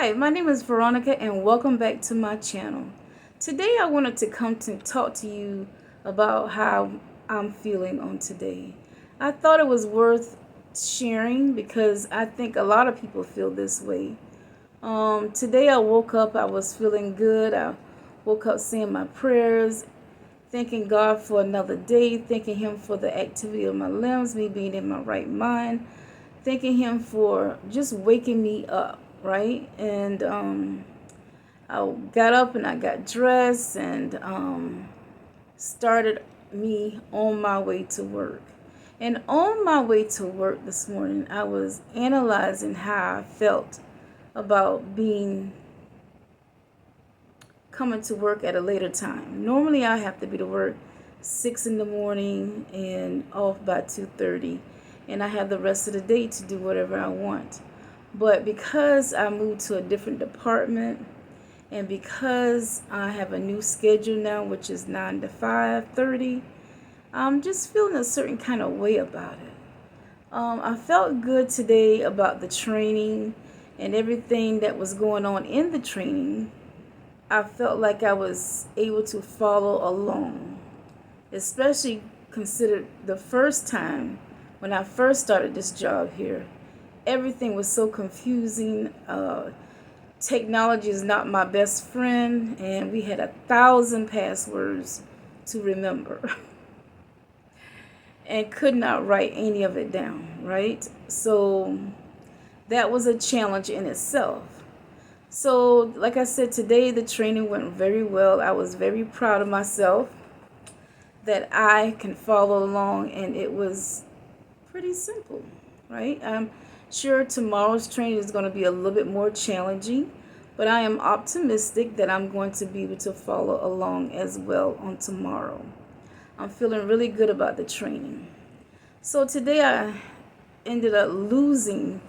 Hi, my name is Veronica and welcome back to my channel. Today I wanted to come to talk to you about how I'm feeling on today. I thought it was worth sharing because I think a lot of people feel this way. Today I woke up, I was feeling good. I woke up saying my prayers, thanking God for another day, thanking Him for the activity of my limbs, me being in my right mind, thanking Him for just waking me up, right? And I got up and I got dressed and started me on my way to work. And on my way to work this morning, I was analyzing how I felt about being coming to work at a later time. Normally, I have to be to work 6 in the morning and off by 2:30, and I have the rest of the day to do whatever I want. But because I moved to a different department, and because I have a new schedule now, which is 9 to 5:30, I'm just feeling a certain kind of way about it. I felt good today about the training and everything that was going on in the training. I felt like I was able to follow along, especially considered the first time when I first started this job here. Everything was so confusing. Technology is not my best friend, and we had 1,000 passwords to remember and could not write any of it down, right? So that was a challenge in itself. So, like I said, today the training went very well. I was very proud of myself that I can follow along, and it was pretty simple, right? I'm sure tomorrow's training is going to be a little bit more challenging, but I am optimistic that I'm going to be able to follow along as well on tomorrow. I'm feeling really good about the training. So today I ended up losing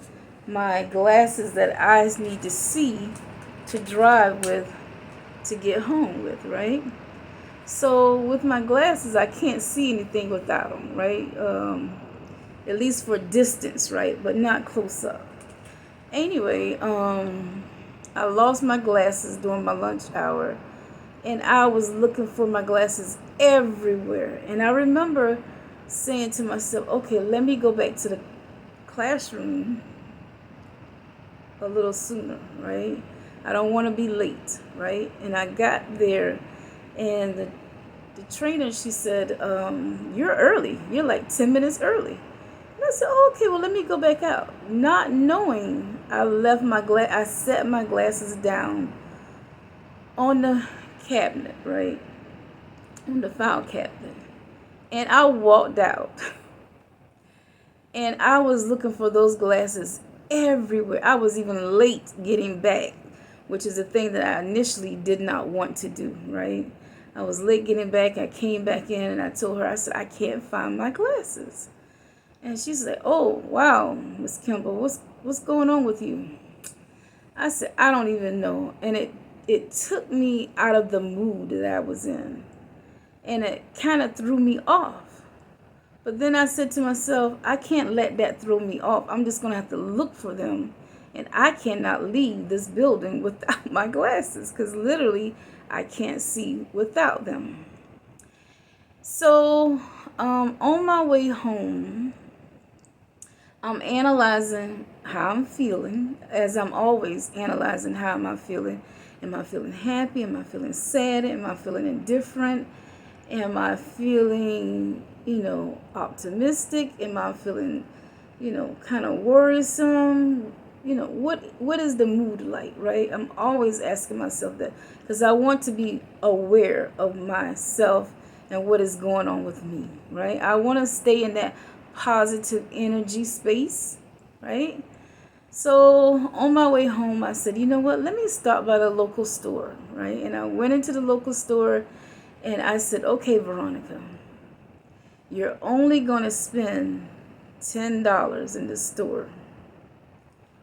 my glasses that I need to see to drive with to get home with, right? So with my glasses, I can't see anything without them, right? At least for distance, right? But not close up. Anyway, I lost my glasses during my lunch hour, and I was looking for my glasses everywhere. And I remember saying to myself, okay, let me go back to the classroom a little sooner, right? I don't want to be late, right? And I got there, and the trainer, she said, you're early. You're like 10 minutes early. And I said, oh, okay, well, let me go back out. Not knowing, I set my glasses down on the cabinet, right? On the file cabinet. And I walked out. And I was looking for those glasses everywhere. I was even late getting back, which is a thing that I initially did not want to do, right? I was late getting back. I came back in and I told her, I said, I can't find my glasses. And she said, oh, wow, Miss Kimball, what's going on with you? I said, I don't even know. And it took me out of the mood that I was in. And it kind of threw me off. But then I said to myself, I can't let that throw me off. I'm just going to have to look for them. And I cannot leave this building without my glasses because literally I can't see without them. So on my way home, I'm analyzing how I'm feeling, as I'm always analyzing how am I feeling. Am I feeling happy? Am I feeling sad? Am I feeling indifferent? Am I feeling, optimistic? Am I feeling, kind of worrisome? What is the mood like, right? I'm always asking myself that because I want to be aware of myself and what is going on with me, right? I want to stay in that positive energy space, right? So on my way home, I said, you know what? Let me stop by the local store, right? And I went into the local store and I said, okay, Veronica, you're only going to spend $10 in the store.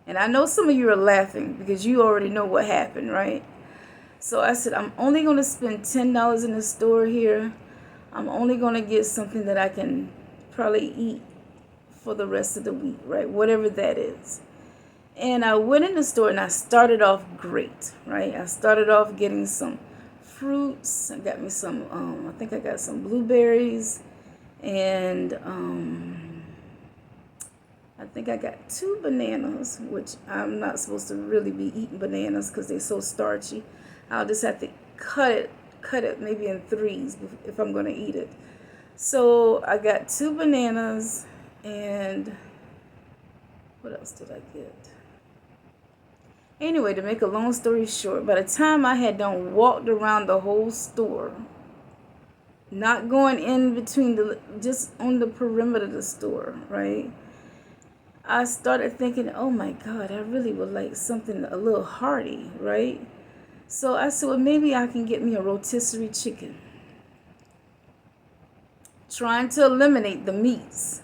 And I know some of you are laughing because you already know what happened, right? So I said, I'm only going to spend $10 in the store here. I'm only going to get something that I can probably eat for the rest of the week, right? Whatever that is. And I went in the store and I started off great, right? I started off getting some fruits. I got me some, I think I got some blueberries, and I think I got 2 bananas, which I'm not supposed to really be eating bananas because they're so starchy. I'll just have to cut it maybe in threes if I'm going to eat it. So I got 2 bananas, and what else did I get? Anyway, to make a long story short, by the time I had done walked around the whole store, not going in between just on the perimeter of the store, right? I started thinking, oh my God, I really would like something a little hearty, right? So I said, well, maybe I can get me a rotisserie chicken. Trying to eliminate the meats.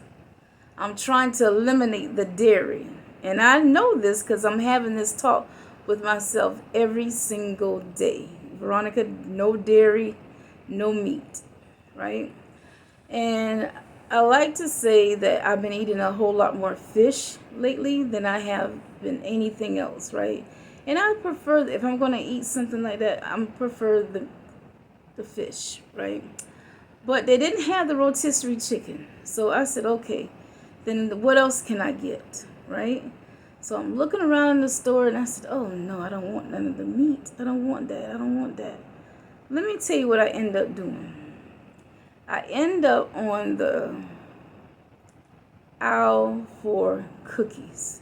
I'm trying to eliminate the dairy. And I know this because I'm having this talk with myself every single day. Veronica, no dairy, no meat, right? And I like to say that I've been eating a whole lot more fish lately than I have been anything else, right? And I prefer, if I'm going to eat something like that, I prefer the fish, right? But they didn't have the rotisserie chicken. So I said, okay, then what else can I get, right? So I'm looking around in the store and I said, oh no, I don't want none of the meat. I don't want that. I don't want that. Let me tell you what I end up doing. I end up on the aisle for cookies.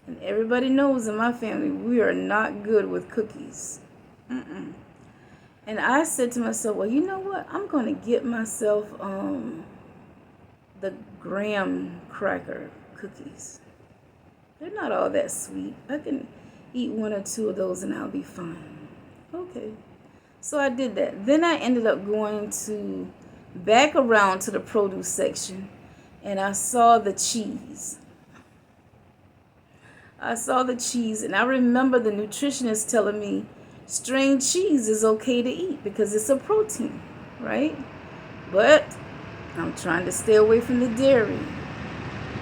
And everybody knows in my family, we are not good with cookies. And I said to myself, well, you know what? I'm going to get myself the graham cracker cookies. They're not all that sweet. I can eat 1 or 2 of those and I'll be fine. Okay. So I did that. Then I ended up going back around to the produce section, and I saw the cheese. And I remember the nutritionist telling me string cheese is okay to eat because it's a protein, right? But I'm trying to stay away from the dairy.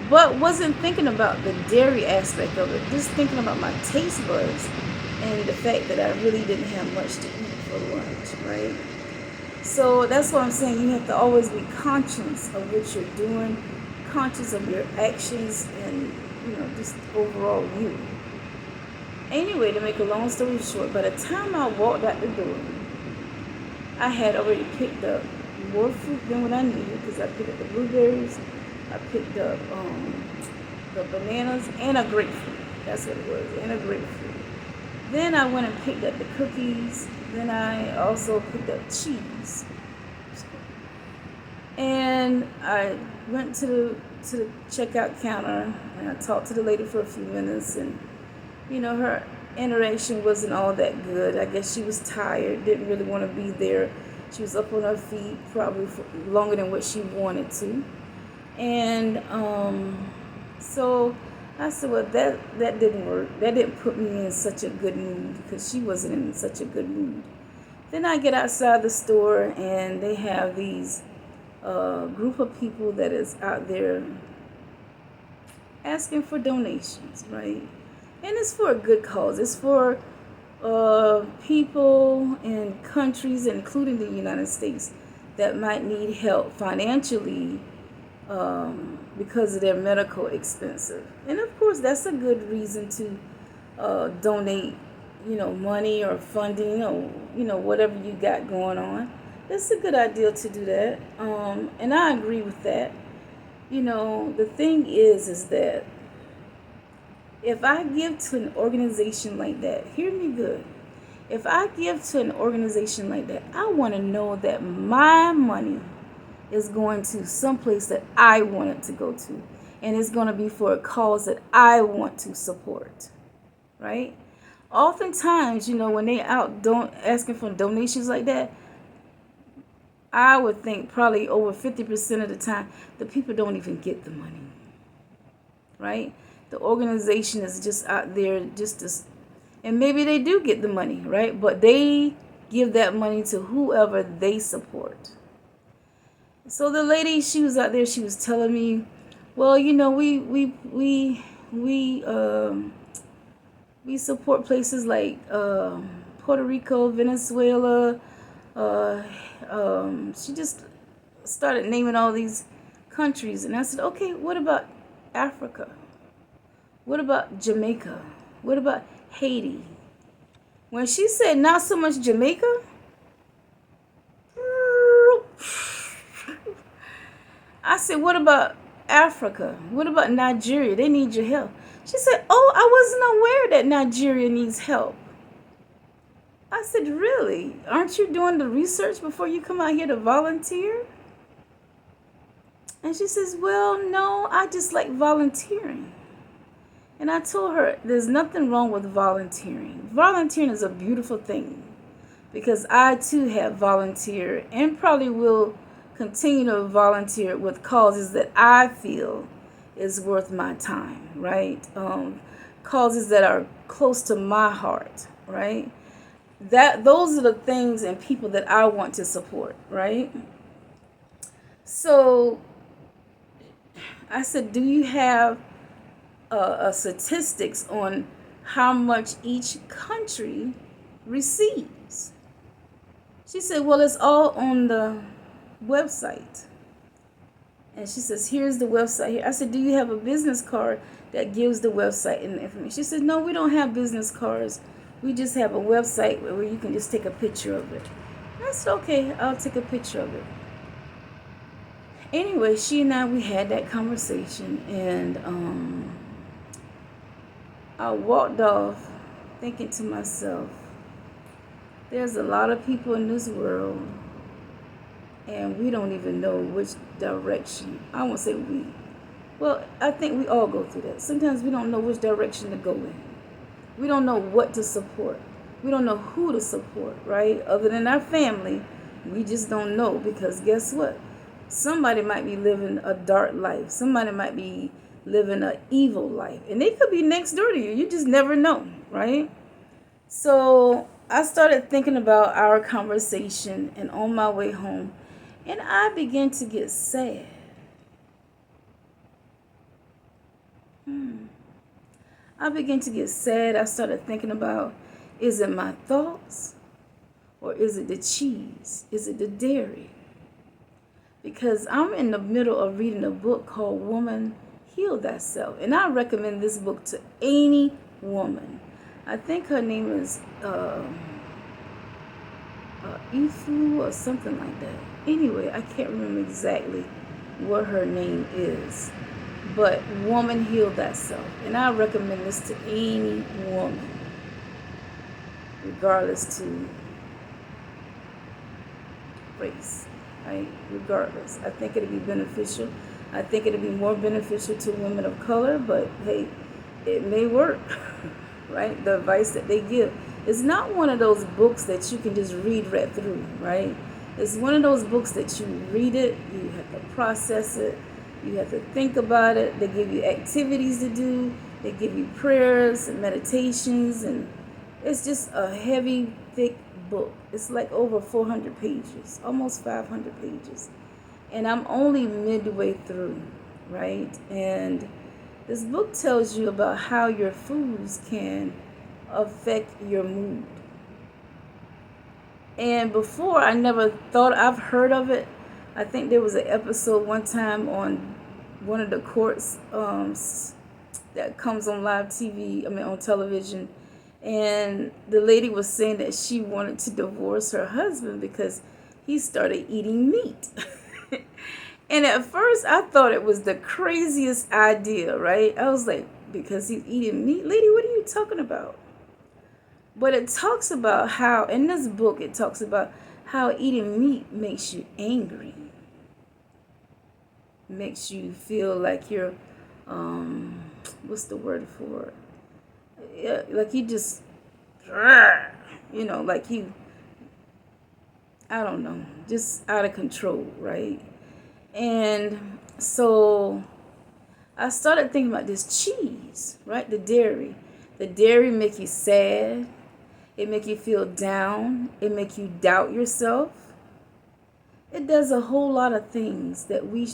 But wasn't thinking about the dairy aspect of it, just thinking about my taste buds and the fact that I really didn't have much to eat for lunch, right? So that's what I'm saying. You have to always be conscious of what you're doing, conscious of your actions, and just overall you. Anyway, to make a long story short, by the time I walked out the door, I had already picked up more fruit than what I needed because I picked up the blueberries, I picked up the bananas, and a grapefruit. That's what it was, and a grapefruit. Then I went and picked up the cookies. Then I also picked up cheese. And I went to the checkout counter and I talked to the lady for a few minutes, and her interaction wasn't all that good. I guess she was tired, didn't really want to be there. She was up on her feet probably for longer than what she wanted to. And so I said, well, that didn't work. That didn't put me in such a good mood because she wasn't in such a good mood. Then I get outside the store and they have these group of people that is out there asking for donations, right? And it's for a good cause. It's for people in countries, including the United States, that might need help financially because of their medical expenses. And of course, that's a good reason to donate, money or funding or, whatever you got going on. It's a good idea to do that. And I agree with that. The thing is that if I give to an organization like that, hear me good. If I give to an organization like that, I want to know that my money is going to someplace that I want it to go to. And it's going to be for a cause that I want to support. Right? Oftentimes, when they out asking for donations like that, I would think probably over 50% of the time, the people don't even get the money. Right? The organization is just out there and maybe they do get the money, right? But they give that money to whoever they support. So the lady, she was out there, she was telling me, well, we we we support places like Puerto Rico, Venezuela. Uh, she just started naming all these countries, and I said, okay, what about Africa? What about Jamaica? What about Haiti? When she said not so much Jamaica, I said, what about Africa? What about Nigeria? They need your help. She said, oh, I wasn't aware that Nigeria needs help. I said, really? Aren't you doing the research before you come out here to volunteer? And she says, well, no, I just like volunteering. And I told her, there's nothing wrong with volunteering. Volunteering is a beautiful thing because I too have volunteered and probably will continue to volunteer with causes that I feel is worth my time, right? Causes that are close to my heart, right? Those are the things and people that I want to support, right? So I said, do you have statistics on how much each country receives? She said, well, it's all on the website. And she says, here's the website here. I said, do you have a business card that gives the website and the information? She said, no, we don't have business cards. We just have a website where you can just take a picture of it. I said, okay, I'll take a picture of it. Anyway, she and I, we had that conversation, and I walked off thinking to myself, there's a lot of people in this world, and we don't even know which direction. I won't say we. Well, I think we all go through that. Sometimes we don't know which direction to go in. We don't know what to support. We don't know who to support, right? Other than our family, we just don't know, because guess what? Somebody might be living a dark life. Somebody might be living an evil life. And they could be next door to you. You just never know, right? So I started thinking about our conversation, and on my way home, and I began to get sad. I began to get sad. I started thinking about, is it my thoughts? Or is it the cheese? Is it the dairy? Because I'm in the middle of reading a book called Woman, Heal Thyself. And I recommend this book to any woman. I think her name is Afua or something like that. Anyway, I can't remember exactly what her name is. But Woman, Heal Thyself. And I recommend this to any woman, regardless to race. Right? Regardless, I think it'll be beneficial. I think it'll be more beneficial to women of color, but hey, it may work. Right? The advice that they give is not one of those books that you can just read right through, right? It's one of those books that you read it, you have to process it, you have to think about it. They give you activities to do, they give you prayers and meditations, and it's just a heavy, thick book. It's like over 400 pages, almost 500 pages. And I'm only midway through, right? And this book tells you about how your foods can affect your mood. And before, I never thought, I've heard of it. I think there was an episode one time on one of the courts that comes on live TV, on television. And the lady was saying that she wanted to divorce her husband because he started eating meat. And at first I thought it was the craziest idea, right? I was like, because he's eating meat? Lady, what are you talking about? But it talks about how, in this book, it talks about how eating meat makes you angry. Makes you feel like you're, what's the word for it? Yeah, like you just, like you, I don't know, just out of control, right? And so I started thinking about this cheese, right? The dairy. The dairy make you sad. It make you feel down. It make you doubt yourself. It does a whole lot of things that we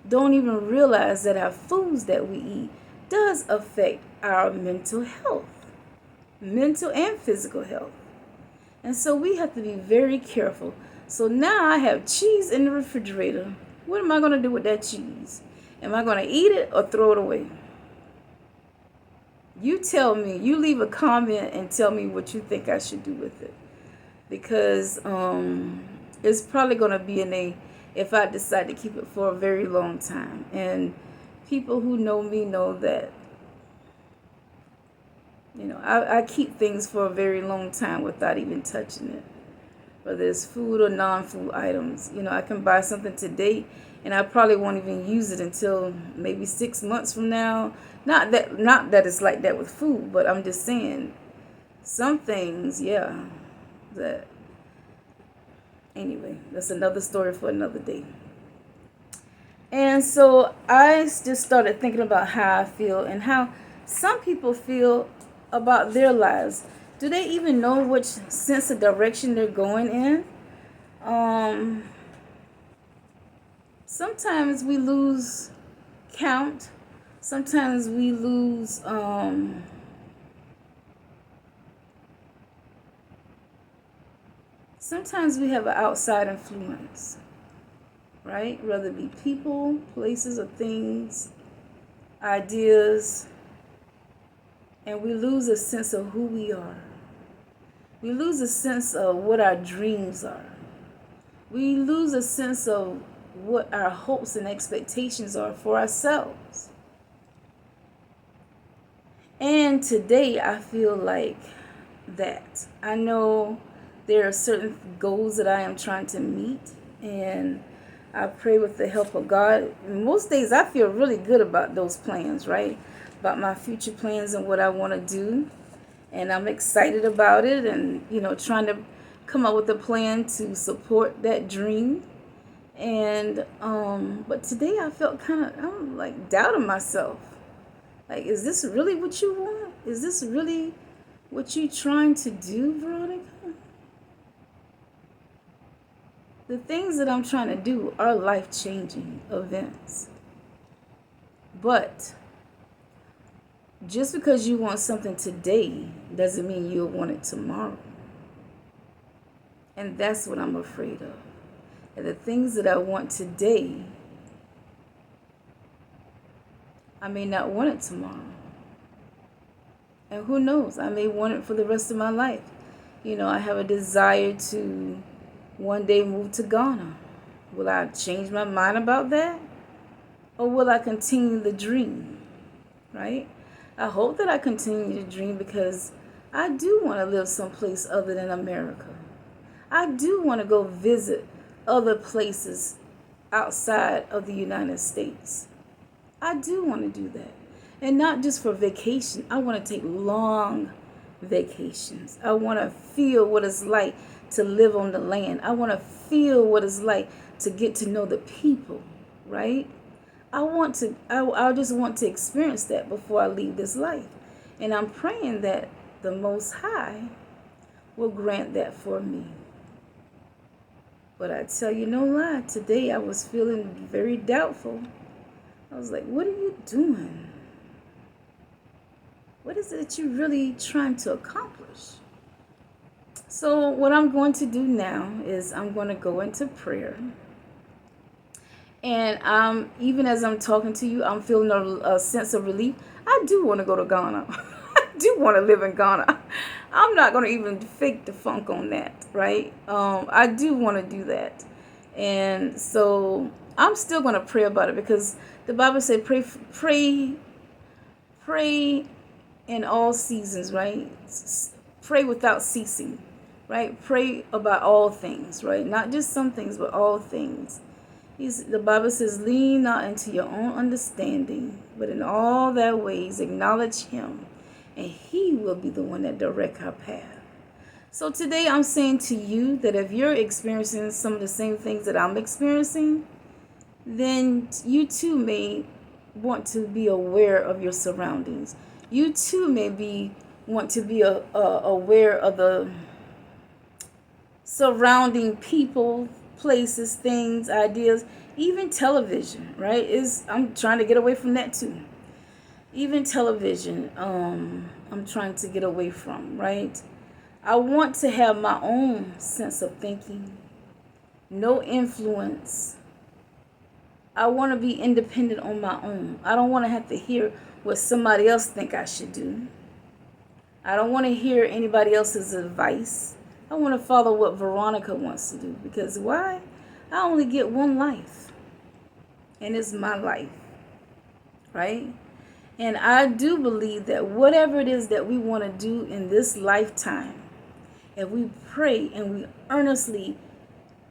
don't even realize that our foods that we eat does affect our mental health, mental and physical health. And so we have to be very careful. So now I have cheese in the refrigerator. What am I going to do with that cheese? Am I going to eat it or throw it away? You tell me. You leave a comment and tell me what you think I should do with it. Because it's probably going to be if I decide to keep it for a very long time. And people who know me know that, I keep things for a very long time without even touching it. Whether it's food or non-food items. I can buy something today and I probably won't even use it until maybe 6 months from now. Not that it's like that with food, but I'm just saying some things, anyway, that's another story for another day. And so I just started thinking about how I feel and how some people feel about their lives. Do they even know which sense of direction they're going in? Sometimes we lose count. Sometimes we lose sometimes we have an outside influence, right? Whether it be people, places, or things, ideas, and we lose a sense of who we are. We lose a sense of what our dreams are. We lose a sense of what our hopes and expectations are for ourselves. And today I feel like that. I know there are certain goals that I am trying to meet, and I pray with the help of God. Most days I feel really good about those plans, right? About my future plans and what I want to do. And I'm excited about it and, trying to come up with a plan to support that dream. And, but today I felt I'm like doubting myself. Like, is this really what you want? Is this really what you're trying to do, Veronica? The things that I'm trying to do are life-changing events. But just because you want something today doesn't mean you'll want it tomorrow. And that's what I'm afraid of. And the things that I want today, I may not want it tomorrow. And who knows? I may want it for the rest of my life. I have a desire to one day move to Ghana. Will I change my mind about that? Or will I continue the dream? Right? I hope that I continue to dream because I do want to live someplace other than America. I do want to go visit other places outside of the United States. I do want to do that. And not just for vacation. I want to take long vacations. I want to feel what it's like to live on the land. I want to feel what it's like to get to know the people, right? I just want to experience that before I leave this life. And I'm praying that the Most High will grant that for me. But I tell you no lie, today I was feeling very doubtful. I was like, what are you doing? What is it that you're really trying to accomplish? So what I'm going to do now is I'm going to go into prayer. And even as I'm talking to you, I'm feeling a sense of relief. I do want to go to Ghana. I do want to live in Ghana. I'm not going to even fake the funk on that, right? I do want to do that. And so I'm still going to pray about it because the Bible said pray in all seasons, right? Pray without ceasing, right? Pray about all things, right? Not just some things, but all things. The Bible says, lean not into your own understanding, but in all their ways acknowledge him, and he will be the one that direct our path. So today I'm saying to you that if you're experiencing some of the same things that I'm experiencing, then you too may want to be aware of your surroundings. You too may want to be aware of the surrounding people, places, things, ideas, even television, right? I'm trying to get away from that too. Even television, I'm trying to get away from, right? I want to have my own sense of thinking, no influence. I want to be independent on my own. I don't want to have to hear what somebody else think I should do. I don't want to hear anybody else's advice. I want to follow what Veronica wants to do, because why? I only get one life, and it's my life, right? And I do believe that whatever it is that we want to do in this lifetime, if we pray and we earnestly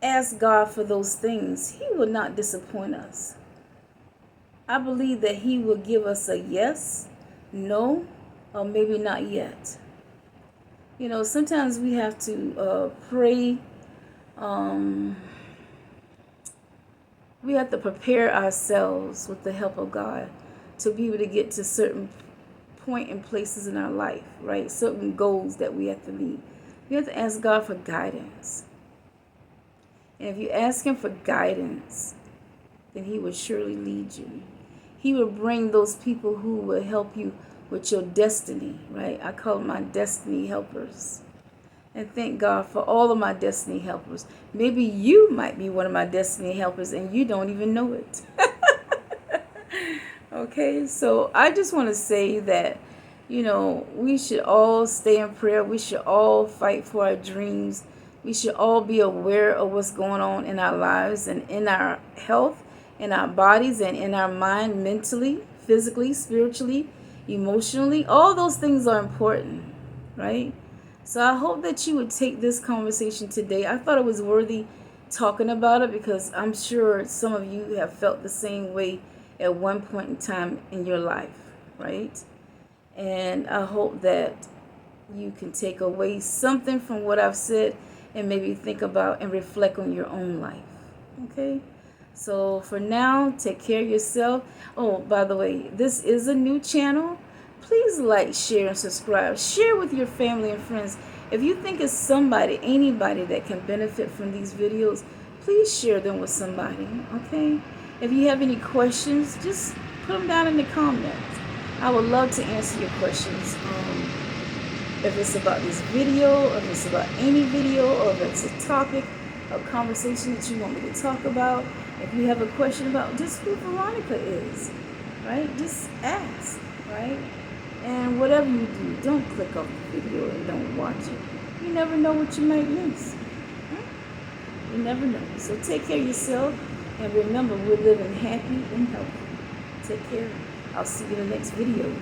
ask God for those things, He will not disappoint us. I believe that He will give us a yes, no, or maybe not yet. You know, sometimes we have to pray. We have to prepare ourselves with the help of God to be able to get to certain point and places in our life, right? Certain goals that we have to meet. We have to ask God for guidance. And if you ask Him for guidance, then He will surely lead you. He will bring those people who will help you with your destiny, right? I call them my destiny helpers. And thank God for all of my destiny helpers. Maybe you might be one of my destiny helpers and you don't even know it. Okay, so I just want to say that, you know, we should all stay in prayer. We should all fight for our dreams. We should all be aware of what's going on in our lives and in our health, in our bodies, and in our mind, mentally, physically, spiritually, emotionally. All those things are important, right? So I hope that you would take this conversation today. I thought it was worthy talking about it because I'm sure some of you have felt the same way at one point in time in your life, right? And I hope that you can take away something from what I've said and maybe think about and reflect on your own life, okay? So for now, take care of yourself. Oh, by the way, this is a new channel. Please like, share, and subscribe. Share with your family and friends. If you think it's somebody, anybody that can benefit from these videos, please share them with somebody, okay? If you have any questions, just put them down in the comments. I would love to answer your questions. If it's about this video, or if it's about any video, or if it's a topic, a conversation that you want me to talk about. If you have a question about just who Veronica is, right? Just ask, right? And whatever you do, don't click off the video and don't watch it. You never know what you might miss. You never know. So take care of yourself. And remember, we're living happy and healthy. Take care. I'll see you in the next video.